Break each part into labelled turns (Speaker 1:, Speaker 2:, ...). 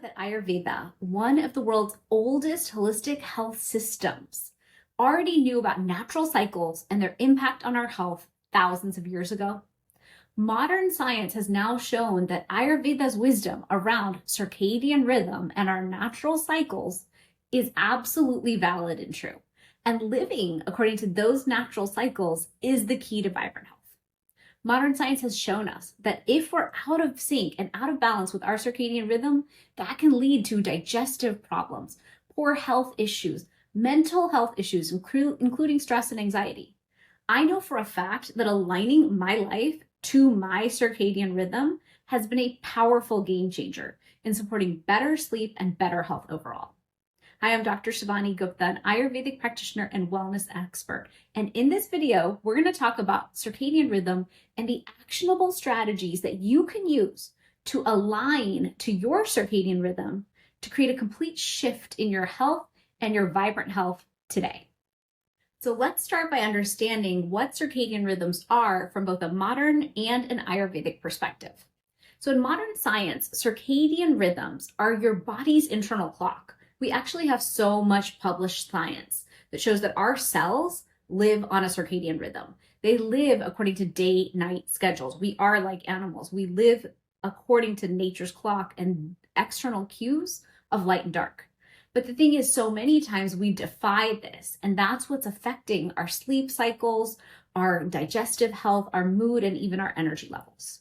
Speaker 1: that Ayurveda, one of the world's oldest holistic health systems, already knew about natural cycles and their impact on our health thousands of years ago? Modern science has now shown that Ayurveda's wisdom around circadian rhythm and our natural cycles is absolutely valid and true. And living according to those natural cycles is the key to vibrant health. Modern science has shown us that if we're out of sync and out of balance with our circadian rhythm, that can lead to digestive problems, poor health issues, mental health issues, including stress and anxiety. I know for a fact that aligning my life to my circadian rhythm has been a powerful game changer in supporting better sleep and better health overall. Hi, I'm Dr. Shivani Gupta, an Ayurvedic practitioner and wellness expert. And in this video, we're going to talk about circadian rhythm and the actionable strategies that you can use to align to your circadian rhythm to create a complete shift in your health and your vibrant health today. So let's start by understanding what circadian rhythms are from both a modern and an Ayurvedic perspective. So in modern science, circadian rhythms are your body's internal clock. We actually have so much published science that shows that our cells live on a circadian rhythm. They live according to day-night schedules. We are like animals. We live according to nature's clock and external cues of light and dark. But the thing is, so many times we defy this, and that's what's affecting our sleep cycles, our digestive health, our mood, and even our energy levels.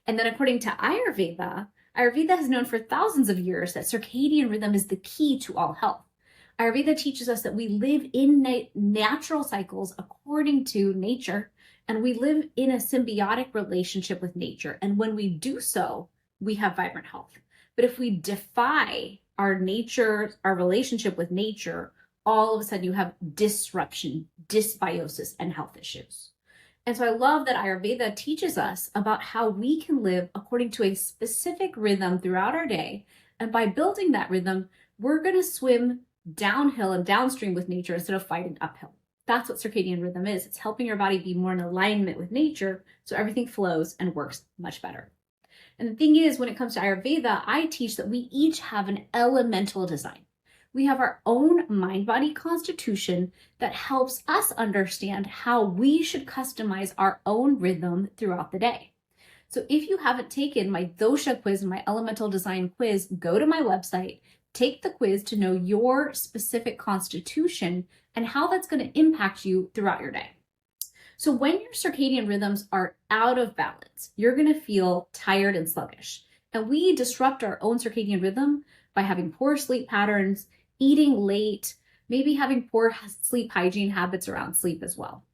Speaker 1: And then according to Ayurveda has known for thousands of years that circadian rhythm is the key to all health. Ayurveda teaches us that we live in natural cycles according to nature, and we live in a symbiotic relationship with nature. And when we do so, we have vibrant health. But if we defy our relationship with nature, all of a sudden you have disruption, dysbiosis, and health issues. And so I love that Ayurveda teaches us about how we can live according to a specific rhythm throughout our day. And by building that rhythm, we're going to swim downhill and downstream with nature instead of fighting uphill. That's what circadian rhythm is. It's helping your body be more in alignment with nature so everything flows and works much better. And the thing is, when it comes to Ayurveda, I teach that we each have an elemental design. We have our own mind-body constitution that helps us understand how we should customize our own rhythm throughout the day. So if you haven't taken my dosha quiz, my elemental design quiz, go to my website, take the quiz to know your specific constitution and how that's going to impact you throughout your day. So when your circadian rhythms are out of balance, you're going to feel tired and sluggish. And we disrupt our own circadian rhythm by having poor sleep patterns, eating late, maybe having poor sleep hygiene habits around sleep as well.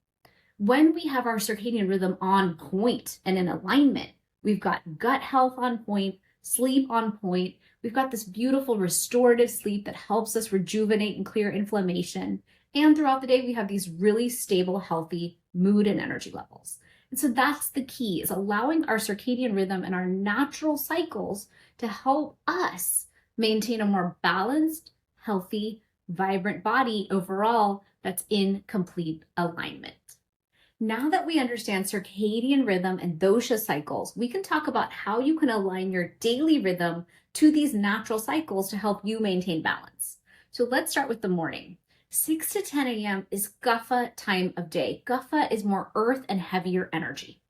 Speaker 1: When we have our circadian rhythm on point and in alignment, we've got gut health on point, sleep on point. We've got this beautiful restorative sleep that helps us rejuvenate and clear inflammation. And throughout the day, we have these really stable, healthy mood and energy levels. And so that's the key, is allowing our circadian rhythm and our natural cycles to help us maintain a more balanced, healthy, vibrant body overall that's in complete alignment. Now that we understand circadian rhythm and dosha cycles, we can talk about how you can align your daily rhythm to these natural cycles to help you maintain balance. So let's start with the morning. 6 to 10 a.m. is Kapha time of day. Kapha is more earth and heavier energy.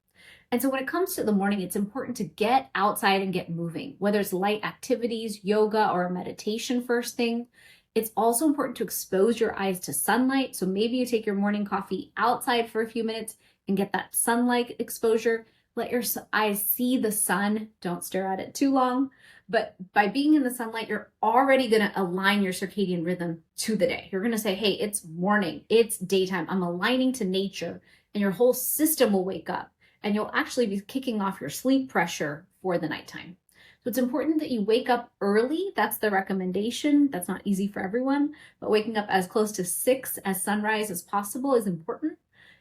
Speaker 1: And so when it comes to the morning, it's important to get outside and get moving, whether it's light activities, yoga, or a meditation first thing. It's also important to expose your eyes to sunlight. So maybe you take your morning coffee outside for a few minutes and get that sunlight exposure. Let your eyes see the sun. Don't stare at it too long. But by being in the sunlight, you're already going to align your circadian rhythm to the day. You're going to say, hey, it's morning, it's daytime. I'm aligning to nature, and your whole system will wake up. And you'll actually be kicking off your sleep pressure for the nighttime. So it's important that you wake up early. That's the recommendation. That's not easy for everyone, but waking up as close to 6 as sunrise as possible is important.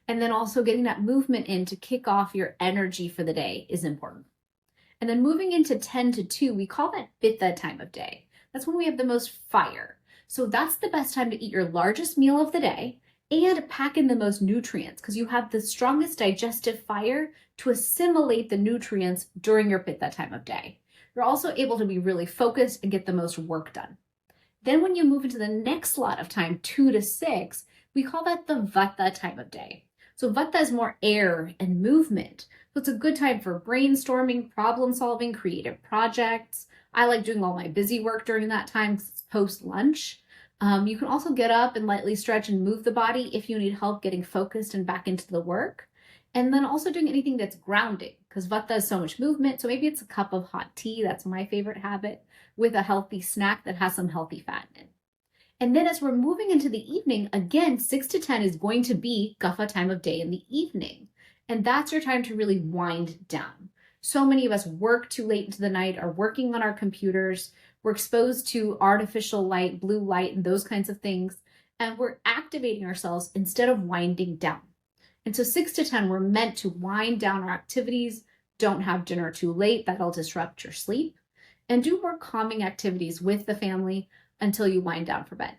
Speaker 1: And then also getting that movement in to kick off your energy for the day is important. And then moving into 10 to 2, we call that Pitta time of day. That's when we have the most fire. So that's the best time to eat your largest meal of the day and pack in the most nutrients because you have the strongest digestive fire to assimilate the nutrients during your Pitta time of day. You're also able to be really focused and get the most work done. Then when you move into the next slot of time, 2 to 6, we call that the Vata time of day. So Vata is more air and movement. So it's a good time for brainstorming, problem solving, creative projects. I like doing all my busy work during that time because it's post-lunch. You can also get up and lightly stretch and move the body if you need help getting focused and back into the work. And then also doing anything that's grounding, because Vata is so much movement. So maybe it's a cup of hot tea, that's my favorite habit, with a healthy snack that has some healthy fat in it. And then as we're moving into the evening, again, 6 to 10 is going to be Kapha time of day in the evening. And that's your time to really wind down. So many of us work too late into the night, are working on our computers. We're exposed to artificial light, blue light, and those kinds of things. And we're activating ourselves instead of winding down. And so 6 to 10, we're meant to wind down our activities. Don't have dinner too late. That'll disrupt your sleep. And do more calming activities with the family until you wind down for bed.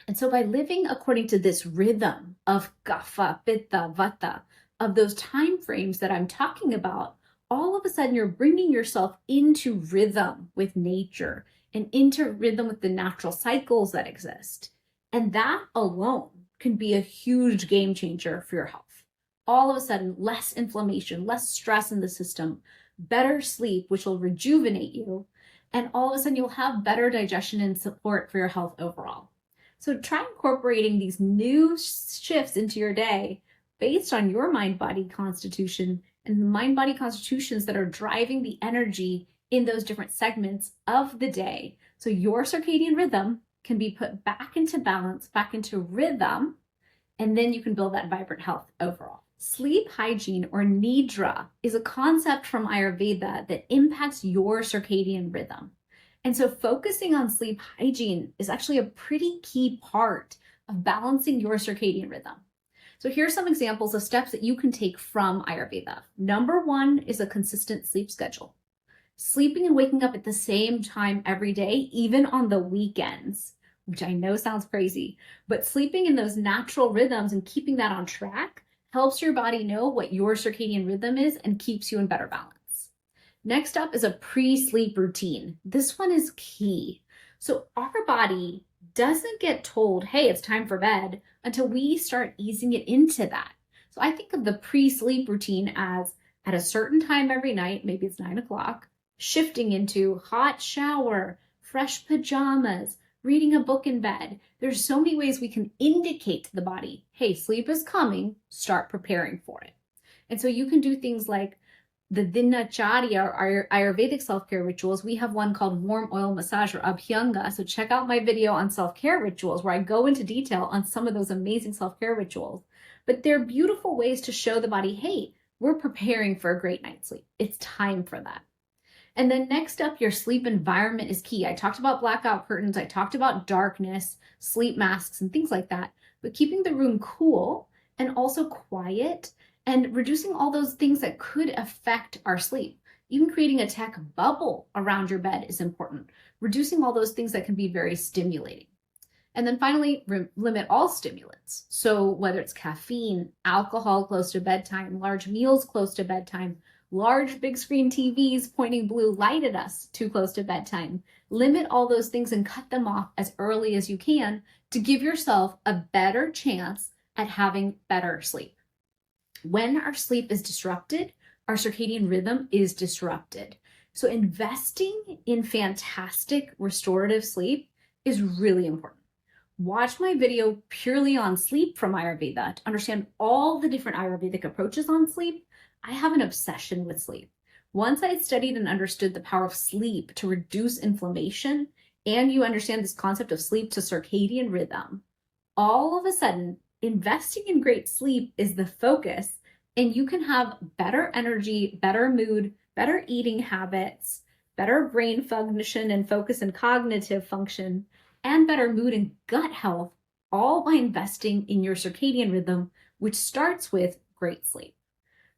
Speaker 1: And so by living according to this rhythm of Kapha, Pitta, Vata, of those time frames that I'm talking about, all of a sudden you're bringing yourself into rhythm with nature and into rhythm with the natural cycles that exist. And that alone can be a huge game changer for your health. All of a sudden, less inflammation, less stress in the system, better sleep, which will rejuvenate you. And all of a sudden you'll have better digestion and support for your health overall. So try incorporating these new shifts into your day based on your mind-body constitution and the mind-body constitutions that are driving the energy in those different segments of the day. So your circadian rhythm can be put back into balance, back into rhythm, and then you can build that vibrant health overall. Sleep hygiene, or nidra, is a concept from Ayurveda that impacts your circadian rhythm. And so focusing on sleep hygiene is actually a pretty key part of balancing your circadian rhythm. So here are some examples of steps that you can take from Ayurveda. Number 1 is a consistent sleep schedule. Sleeping and waking up at the same time every day, even on the weekends, which I know sounds crazy, but sleeping in those natural rhythms and keeping that on track helps your body know what your circadian rhythm is and keeps you in better balance. Next up is a pre-sleep routine. This one is key. So our body doesn't get told, hey, it's time for bed, until we start easing it into that. So I think of the pre-sleep routine as at a certain time every night, maybe it's 9 o'clock, shifting into hot shower, fresh pajamas, reading a book in bed. There's so many ways we can indicate to the body, hey, sleep is coming, start preparing for it. And so you can do things like the Dinacharya, or Ayurvedic self-care rituals. We have one called warm oil massage, or Abhyanga. So check out my video on self-care rituals where I go into detail on some of those amazing self-care rituals. But they're beautiful ways to show the body, hey, we're preparing for a great night's sleep. It's time for that. And then next up, your sleep environment is key. I talked about blackout curtains. I talked about darkness, sleep masks, and things like that. But keeping the room cool and also quiet and reducing all those things that could affect our sleep. Even creating a tech bubble around your bed is important. Reducing all those things that can be very stimulating. And then finally, limit all stimulants. So whether it's caffeine, alcohol close to bedtime, large meals close to bedtime, large big screen TVs pointing blue light at us too close to bedtime. Limit all those things and cut them off as early as you can to give yourself a better chance at having better sleep. When our sleep is disrupted, our circadian rhythm is disrupted. So investing in fantastic restorative sleep is really important. Watch my video purely on sleep from Ayurveda to understand all the different Ayurvedic approaches on sleep. I have an obsession with sleep. Once I studied and understood the power of sleep to reduce inflammation, and you understand this concept of sleep to circadian rhythm, all of a sudden, investing in great sleep is the focus, and you can have better energy, better mood, better eating habits, better brain function and focus and cognitive function, and better mood and gut health, all by investing in your circadian rhythm, which starts with great sleep.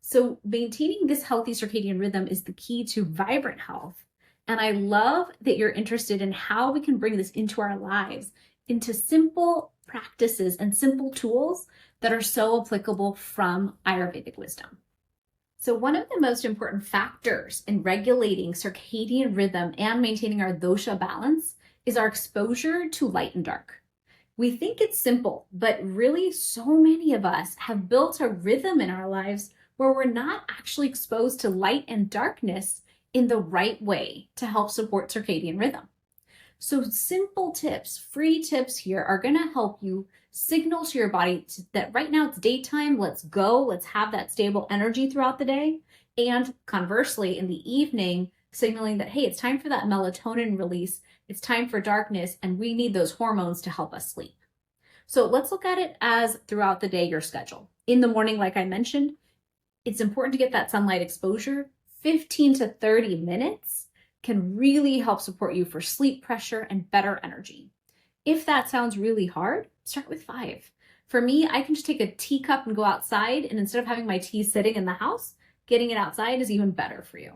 Speaker 1: So maintaining this healthy circadian rhythm is the key to vibrant health. And I love that you're interested in how we can bring this into our lives, into simple practices and simple tools that are so applicable from Ayurvedic wisdom. So one of the most important factors in regulating circadian rhythm and maintaining our dosha balance is our exposure to light and dark. We think it's simple, but really so many of us have built a rhythm in our lives where we're not actually exposed to light and darkness in the right way to help support circadian rhythm. So simple tips, free tips here are going to help you signal to your body that right now it's daytime, let's go, let's have that stable energy throughout the day. And conversely, in the evening, signaling that, hey, it's time for that melatonin release, it's time for darkness, and we need those hormones to help us sleep. So let's look at it as throughout the day, your schedule. In the morning, like I mentioned, it's important to get that sunlight exposure. 15 to 30 minutes can really help support you for sleep pressure and better energy. If that sounds really hard, start with 5. For me, I can just take a teacup and go outside, and instead of having my tea sitting in the house, getting it outside is even better for you.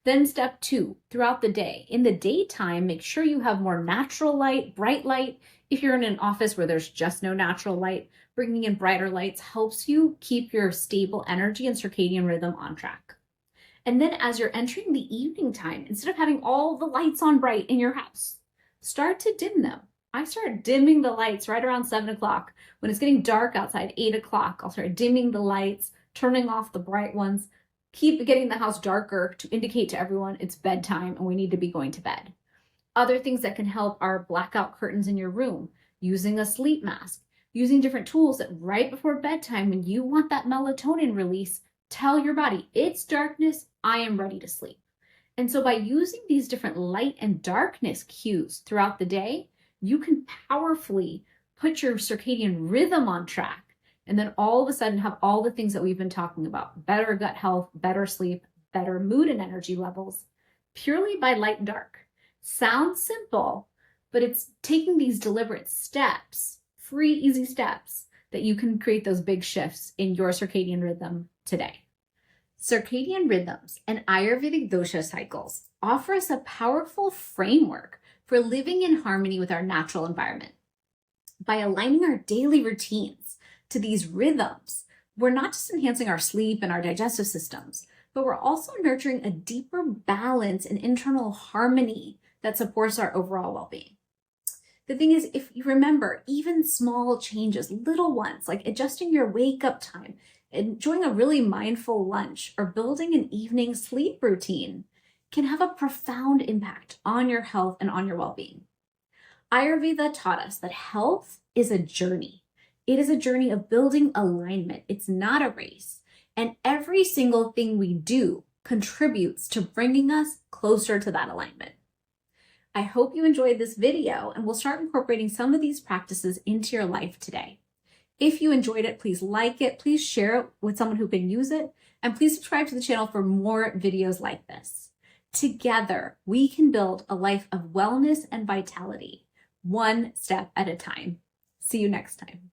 Speaker 1: Then step 2, throughout the day. In the daytime, make sure you have more natural light, bright light. If you're in an office where there's just no natural light, bringing in brighter lights helps you keep your stable energy and circadian rhythm on track. And then as you're entering the evening time, instead of having all the lights on bright in your house, start to dim them. I start dimming the lights right around 7 o'clock. When it's getting dark outside, 8 o'clock, I'll start dimming the lights, turning off the bright ones, keep getting the house darker to indicate to everyone it's bedtime and we need to be going to bed. Other things that can help are blackout curtains in your room, using a sleep mask, using different tools that right before bedtime, when you want that melatonin release, tell your body, it's darkness, I am ready to sleep. And so by using these different light and darkness cues throughout the day, you can powerfully put your circadian rhythm on track, and then all of a sudden have all the things that we've been talking about: better gut health, better sleep, better mood and energy levels, purely by light and dark. Sounds simple, but it's taking these deliberate steps, free, easy steps, that you can create those big shifts in your circadian rhythm today. Circadian rhythms and Ayurvedic dosha cycles offer us a powerful framework for living in harmony with our natural environment. By aligning our daily routines to these rhythms, we're not just enhancing our sleep and our digestive systems, but we're also nurturing a deeper balance and internal harmony that supports our overall well-being. The thing is, if you remember, even small changes, little ones, like adjusting your wake-up time, enjoying a really mindful lunch, or building an evening sleep routine, can have a profound impact on your health and on your well-being. Ayurveda taught us that health is a journey. It is a journey of building alignment. It's not a race. And every single thing we do contributes to bringing us closer to that alignment. I hope you enjoyed this video and will start incorporating some of these practices into your life today. If you enjoyed it, please like it, please share it with someone who can use it, and please subscribe to the channel for more videos like this. Together, we can build a life of wellness and vitality, one step at a time. See you next time.